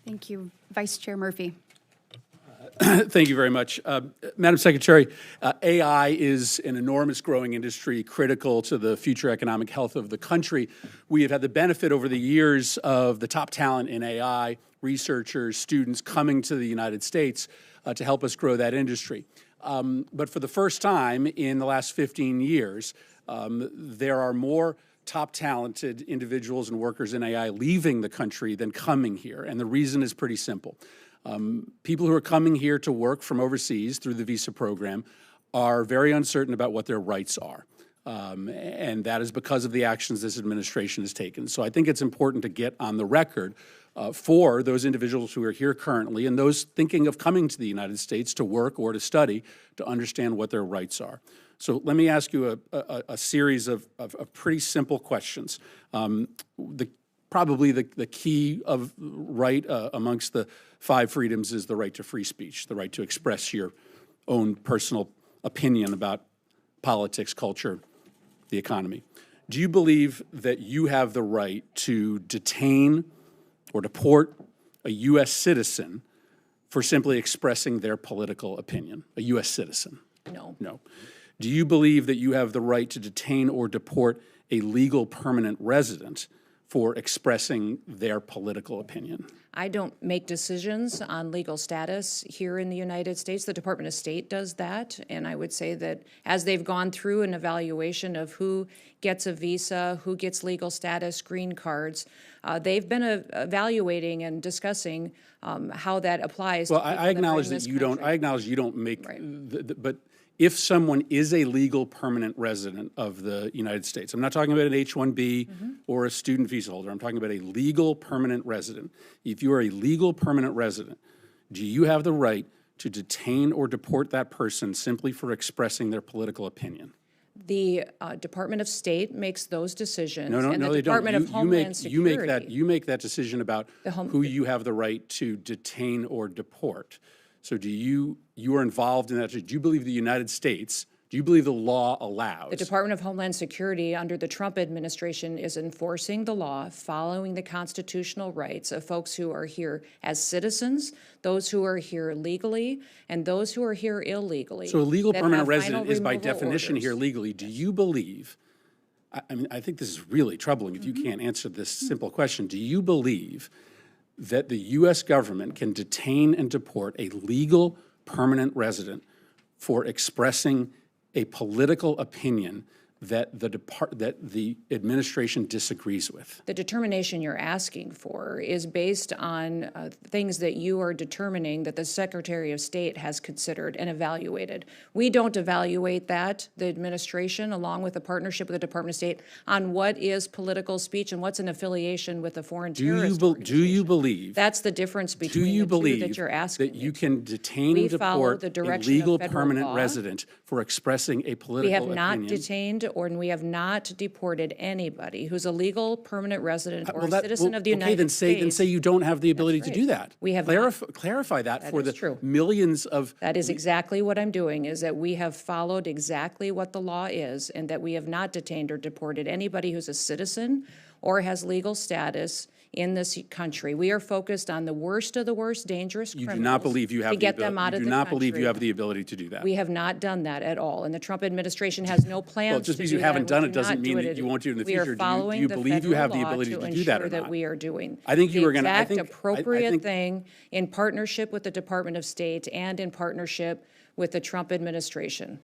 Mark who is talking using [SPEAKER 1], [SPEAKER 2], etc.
[SPEAKER 1] Thank you. Vice Chair Murphy.
[SPEAKER 2] Thank you very much. Madam Secretary, AI is an enormous growing industry critical to the future economic health of the country. We have had the benefit over the years of the top talent in AI, researchers, students coming to the United States to help us grow that industry. But for the first time in the last 15 years, there are more top talented individuals and workers in AI leaving the country than coming here. And the reason is pretty simple. People who are coming here to work from overseas through the visa program are very uncertain about what their rights are. And that is because of the actions this administration has taken. So I think it's important to get on the record for those individuals who are here currently and those thinking of coming to the United States to work or to study to understand what their rights are. So let me ask you a series of pretty simple questions. Probably the key of right amongst the 5 freedoms is the right to free speech, the right to express your own personal opinion about politics, culture, the economy. Do you believe that you have the right to detain or deport a U.S. citizen for simply expressing their political opinion, a U.S. citizen?
[SPEAKER 3] No.
[SPEAKER 2] No. Do you believe that you have the right to detain or deport a legal permanent resident for expressing their political opinion?
[SPEAKER 3] I don't make decisions on legal status here in the United States. The Department of State does that, and I would say that as they've gone through an evaluation of who gets a visa, who gets legal status, green cards, they've been evaluating and discussing how that applies.
[SPEAKER 2] Well,
[SPEAKER 3] to people
[SPEAKER 2] I acknowledge
[SPEAKER 3] that are in
[SPEAKER 2] that
[SPEAKER 3] this
[SPEAKER 2] you don't.
[SPEAKER 3] country.
[SPEAKER 2] I acknowledge you don't make.
[SPEAKER 3] Right.
[SPEAKER 2] But if someone is a legal permanent resident of the United States, I'm not talking about an H-1B or a student visa holder. I'm talking about a legal permanent resident. If you are a legal permanent resident, do you have the right to detain or deport that person simply for expressing their political opinion?
[SPEAKER 3] The Department of State makes those decisions.
[SPEAKER 2] No,
[SPEAKER 3] and the
[SPEAKER 2] they don't.
[SPEAKER 3] Department of Homeland Security.
[SPEAKER 2] You make that decision about who you have the right to detain or deport. So you are involved in that. Do you believe the United States, do you believe the law allows?
[SPEAKER 3] The Department of Homeland Security under the Trump administration is enforcing the law, following the constitutional rights of folks who are here as citizens, those who are here legally, and those who are here illegally.
[SPEAKER 2] So a legal permanent resident is by
[SPEAKER 3] removal
[SPEAKER 2] definition
[SPEAKER 3] orders.
[SPEAKER 2] here legally. Do you believe, I mean, I think this is really troubling if you can't answer this simple question. Do you believe that the U.S. government can detain and deport a legal permanent resident for expressing a political opinion that the administration disagrees with?
[SPEAKER 3] The determination you're asking for is based on things that you are determining that the Secretary of State has considered and evaluated. We don't evaluate that, the administration, along with a partnership with the Department of State, on what is political speech and what's an affiliation with a foreign terrorist organization.
[SPEAKER 2] Do you believe?
[SPEAKER 3] That's the difference between
[SPEAKER 2] the two
[SPEAKER 3] that you're asking.
[SPEAKER 2] That you can detain and deport a legal permanent resident for expressing a political opinion?
[SPEAKER 3] We have not detained we have not deported anybody who's a legal permanent resident or a citizen of the United States.
[SPEAKER 2] Then say you don't have the ability to do that.
[SPEAKER 3] We have
[SPEAKER 2] clarify that for the
[SPEAKER 3] true.
[SPEAKER 2] Millions of.
[SPEAKER 3] That is exactly what I'm doing, is that we have followed exactly what the law is and that we have not detained or deported anybody who's a citizen or has legal status in this country. We are focused on the worst of the worst dangerous criminals.
[SPEAKER 2] You do not believe you have
[SPEAKER 3] to get them out of the country.
[SPEAKER 2] You do not believe you have the ability to do that.
[SPEAKER 3] We have not done that at all, and the Trump administration has no plans.
[SPEAKER 2] Well, just because you haven't done it doesn't mean that you won't do it in the future.
[SPEAKER 3] We are following
[SPEAKER 2] do you believe you have the ability to do that or not?
[SPEAKER 3] that we are doing.
[SPEAKER 2] I think you are going to.
[SPEAKER 3] The exact appropriate thing in partnership with the Department of State and in partnership with the Trump administration.